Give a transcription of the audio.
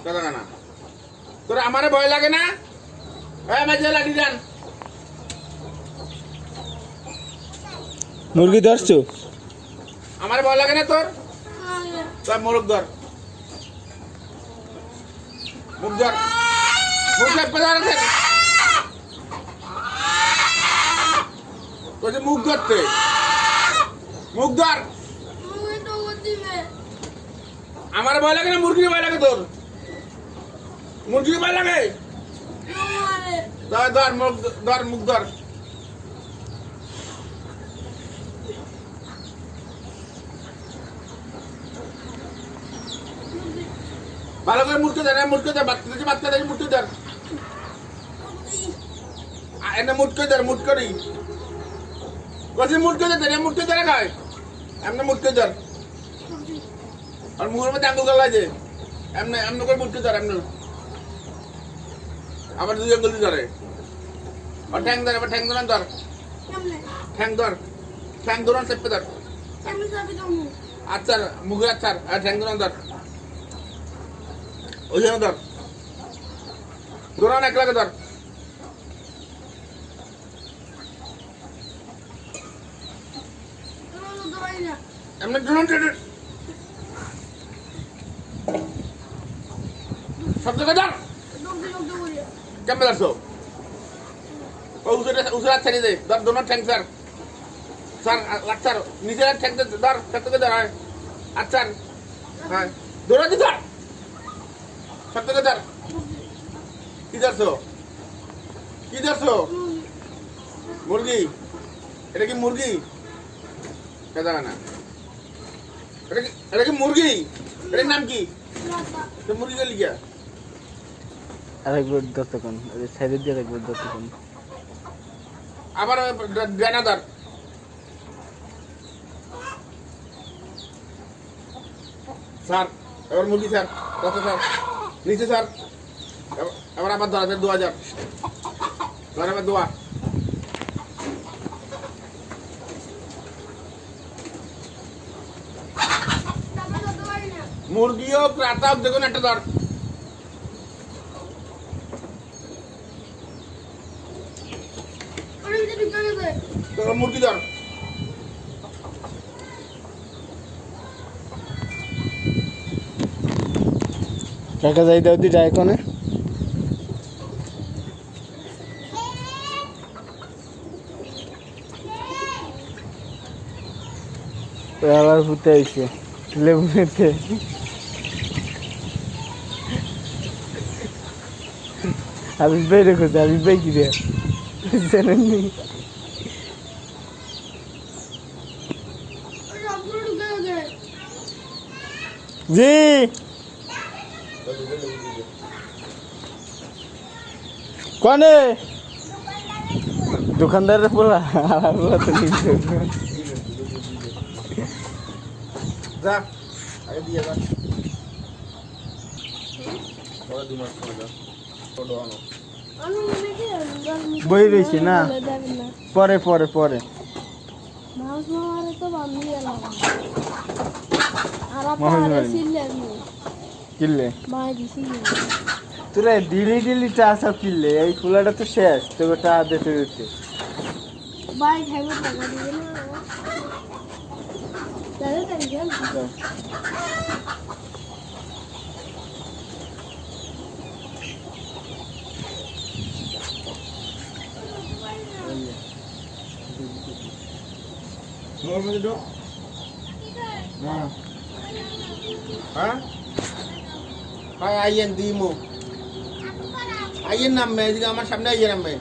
কথা না তোর আমারে ভয় লাগে না এই মাঝে লাঠি দেন মুরগি ধরছো আমারে ভয় লাগে না তোর তোর মুরগ ধর মুখ ধর মুখ চেপে ধর তোর মুখ ধরতে মুখ ধর আমার ভয় লাগে না মুরগির ভয় লাগে তোর মুরগির ভয় লাগে ধর ধর মুখ ধর মুখ ধর ভালো করে মুরগি ধর মুরগি ধর বাচ্চা দেখি মুরগি ধর এনে মুটকে ধর মুট করি কষি মুটকে ধর মুটকে ধরে খায় এমনি মুটকে ধর আর মুখের মধ্যে আঙ্গুল গলা আছে এমনি এমনি করে মুটকে ধর এমনি আবার দুই আঙ্গুল ধরে আর ঠ্যাং ধর আবার ঠ্যাং ধরান ধর ঠ্যাং ধরান চেপে ধর আচ্ছা মুখে আচ্ছা আর ঠ্যাং ধরান ধর ওই জন্য ধর ধরান এক লাগে ধর এমনি ধরুন সব জায়গায় ধর কেমন ধরছো ও উসরা ছেড়ে দে ধর দোনো ঠ্যাং স্যার স্যার লাচ্ছার নিজের ঠ্যাং ধর সব থেকে ধর আচ্ছা হ্যাঁ ধরে দি ধর সব থেকে ধর কি ধরছো কি ধরছো মুরগি এটা কি মুরগি কেদা না এটা কি মুরগি এটার নাম কি তো মুরগি কে লিখা আরেকবার দতক্ষণ সাইডে দিয়ে আরেকবার দতক্ষণ আবার ডানাদার স্যার এবার মুরগি স্যার কত স্যার নিচে স্যার এবার আবার ধরা 2000 ধর আবার দোয়া মুরগিও প্রাতাপ দেখুন একটা ধর তো মুরগি ধর কাকা যাই দাও দি যায় কোনে আবার ভূতে আইছে লেবু খেতে আবিস ভাই রেখো আবিস ভাই কি রে জানেননি জি কনে দোকানদারের পোলা আর তো নিচ্ছে যা আগে দিয়ে যা ওরা দুমাস করে যা ফটো আনো বই রয়েছে না পরে পরে পরে কিনলে তোরা দিলি দিলি চা সব কিনলে এই খোলাটা তো শেষ তোকে চা দিতে দিতে হ্যাঁ আইয়েন দিমু আইয়েন নামবে এদিকে আমার সামনে আইয়েন নামবে